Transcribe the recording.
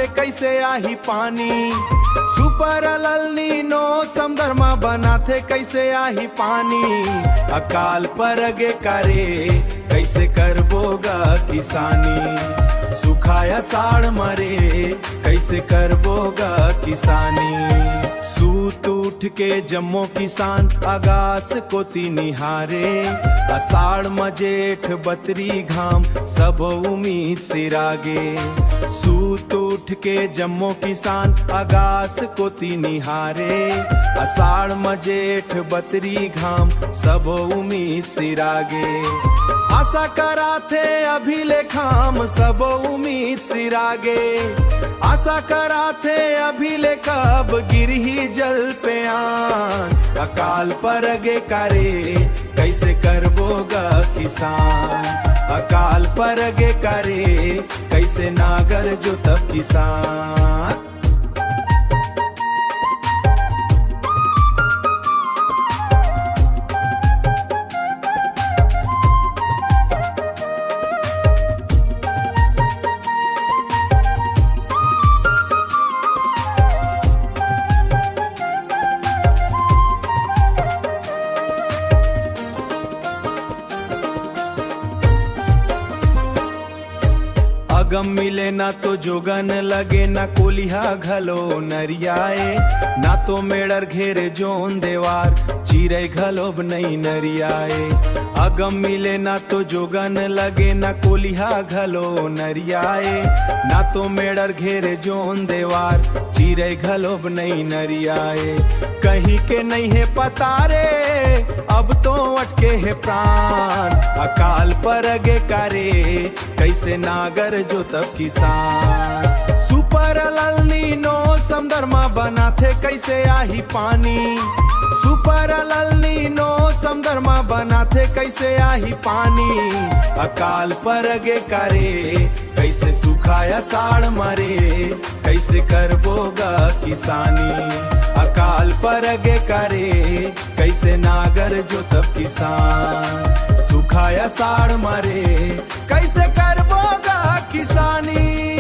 बनाथे कैसे आही पानी। सुपर ललनी नो समधर्मा बनाथे कैसे आही पानी। अकाल परगे करे कैसे करबोगा किसानी। सुखाया साड़ मरे कैसे करबोगा किसानी। सूत उठ के जम्मो किसान आगास कोती निहारे। अषाढ़ मजेठ बतरी घाम सब उम्मीद सिरागे। सूत उठ के जम्मो किसान आगास कोती निहारे। अषाढ़ मजेठ बतरी घाम सब उम्मीद सिरागे। आशा कराथे अभी लेखाम सब उम्मीद सिरागे। आशा कराथे अभी ले कब गिरही जल पे आन। अकाल परगे करे कैसे करबोगा किसान। अकाल परगे करे कैसे नागर जो तब किसान। गम मिले ना तो जोगन लगे ना कोलिहा घलो नरियाए। ना तो मेड़र घेरे जोन देवार चिरे घलोब नहीं नरियाए। अगम मिले ना तो जोगन लगे ना कोलिहा घलो नरियाए। ना तो मेड़र घेरे जोन देवार चिरे घलोब नहीं नरियाए। कहीं के नहीं है पतारे अब तो अटके है प्राण। अकाल परगे करे कैसे नागर जो तब किसान। सुपर ललनी नो समधर्मा बनाथे कैसे आही पानी। सुपर ललनी नो समधर्मा बनाथे कैसे आही पानी। अकाल परगे करे कैसे सुखाया साड़ मरे कैसे करबोगा किसानी। अकाल परगे करे कैसे नागर जो तब किसान। सुखाया साड़ मरे कैसे करबोगा किसानी।